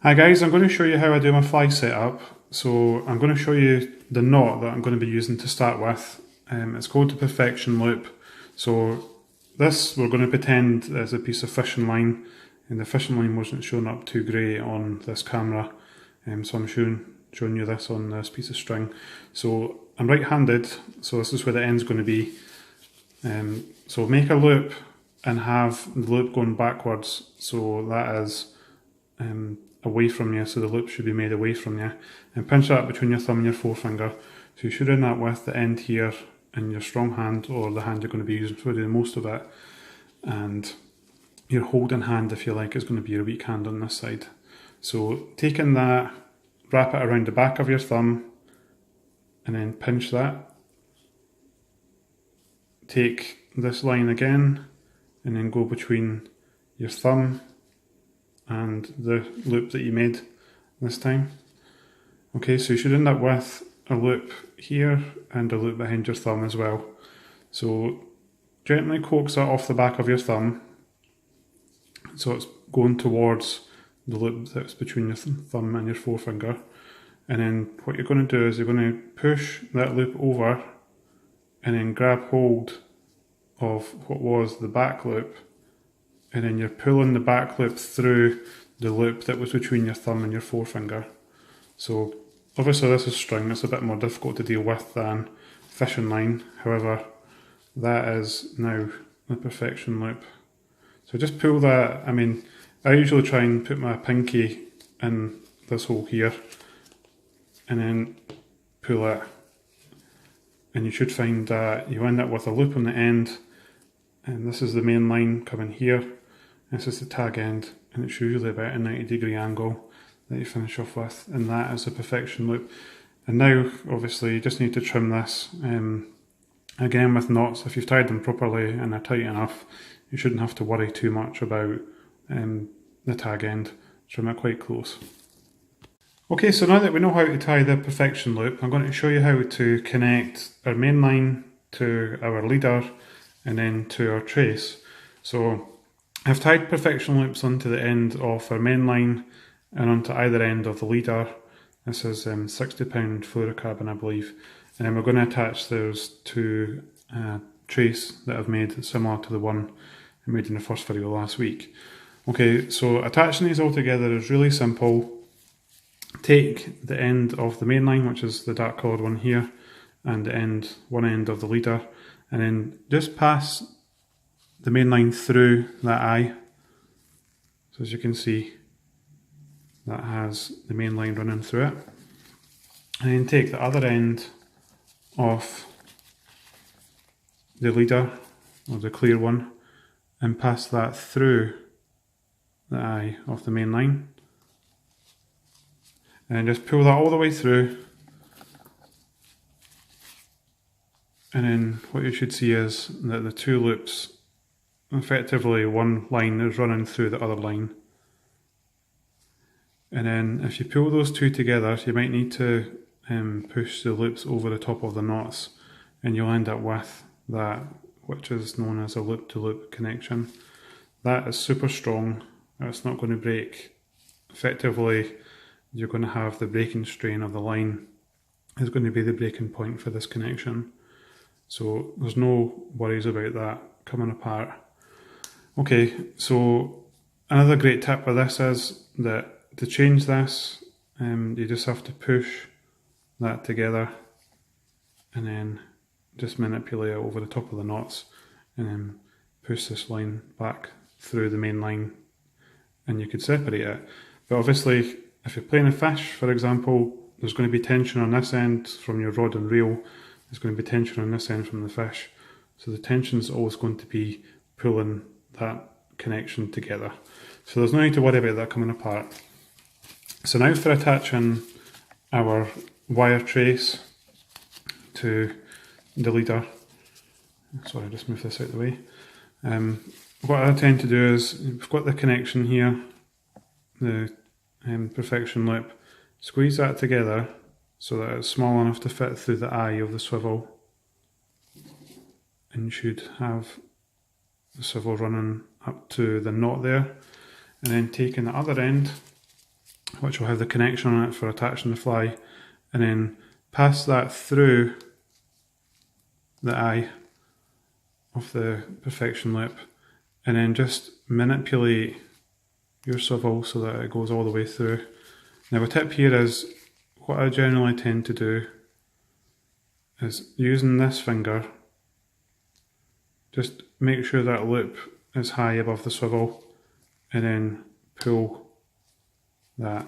Hi guys, I'm going to show you how I do my fly setup. So I'm going to show you the knot that I'm going to be using to start with. It's called the perfection loop. So this we're going to pretend is a piece of fishing line, and the fishing line wasn't showing up too great on this camera, so I'm showing you this on this piece of string. So I'm right-handed, so this is where the end's going to be. So make a loop and have the loop going backwards, so that is away from you, so the loop should be made away from you, and pinch that between your thumb and your forefinger. So you should end that with the end here in your strong hand, or the hand you're going to be using for doing most of it, and your holding hand, if you like, is going to be your weak hand on this side. So taking that, wrap it around the back of your thumb and then pinch that. Take this line again and then go between your thumb and the loop that you made this time. Okay, so you should end up with a loop here and a loop behind your thumb as well. So gently coax that off the back of your thumb, so it's going towards the loop that's between your thumb and your forefinger. And then what you're going to do is you're going to push that loop over and then grab hold of what was the back loop, and then you're pulling the back loop through the loop that was between your thumb and your forefinger. So obviously this is string, it's a bit more difficult to deal with than fishing line, however that is now the perfection loop. So just pull that. I usually try and put my pinky in this hole here and then pull it, and you should find that you end up with a loop on the end, and this is the main line coming here. This is the tag end, and it's usually about a 90-degree angle that you finish off with, and that is a perfection loop. And now obviously you just need to trim this. Again, with knots, if you've tied them properly and they're tight enough, you shouldn't have to worry too much about the tag end. Trim it quite close. Okay, so now that we know how to tie the perfection loop, I'm going to show you how to connect our main line to our leader and then to our trace. So I've tied perfection loops onto the end of our main line and onto either end of the leader. This is 60 pound fluorocarbon, I believe. And then we're going to attach those to a trace that I've made similar to the one I made in the first video last week. Okay, so attaching these all together is really simple. Take the end of the main line, which is the dark coloured one here, and one end of the leader, and then just pass the main line through that eye. So as you can see, that has the main line running through it. And then take the other end of the leader, or the clear one, and pass that through the eye of the main line. And then just pull that all the way through. And then what you should see is that the two loops, effectively one line is running through the other line. And then if you pull those two together, you might need to push the loops over the top of the knots, and you'll end up with that, which is known as a loop-to-loop connection. That is super strong, it's not going to break. Effectively, you're going to have the breaking strain of the line is going to be the breaking point for this connection. So there's no worries about that coming apart. Okay, so another great tip with this is that to change this, you just have to push that together and then just manipulate it over the top of the knots, and then push this line back through the main line, and you could separate it. But obviously, if you're playing a fish, for example, there's going to be tension on this end from your rod and reel, there's going to be tension on this end from the fish. So the tension is always going to be pulling that connection together. So there's no need to worry about that coming apart. So now for attaching our wire trace to the leader. Sorry, just move this out of the way. What I tend to do is, we've got the connection here, the perfection loop, squeeze that together so that it's small enough to fit through the eye of the swivel, and you should have the swivel running up to the knot there. And then taking the other end which will have the connection on it for attaching the fly, and then pass that through the eye of the perfection loop, and then just manipulate your swivel so that it goes all the way through. Now a tip here is, what I generally tend to do is using this finger, just make sure that loop is high above the swivel, and then pull the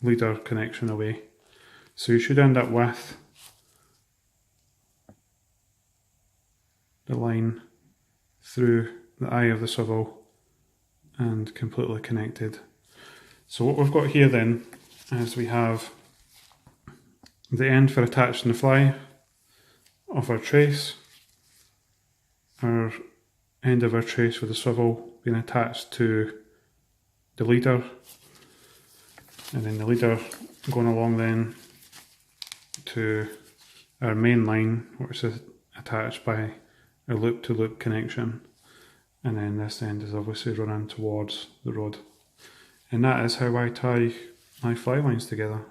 leader connection away. So you should end up with the line through the eye of the swivel and completely connected. So what we've got here then is we have the end for attaching the fly of our trace, our end of our trace with the swivel being attached to the leader, and then the leader going along then to our main line, which is attached by a loop-to-loop connection, and then this end is obviously running towards the rod. And that is how I tie my fly lines together.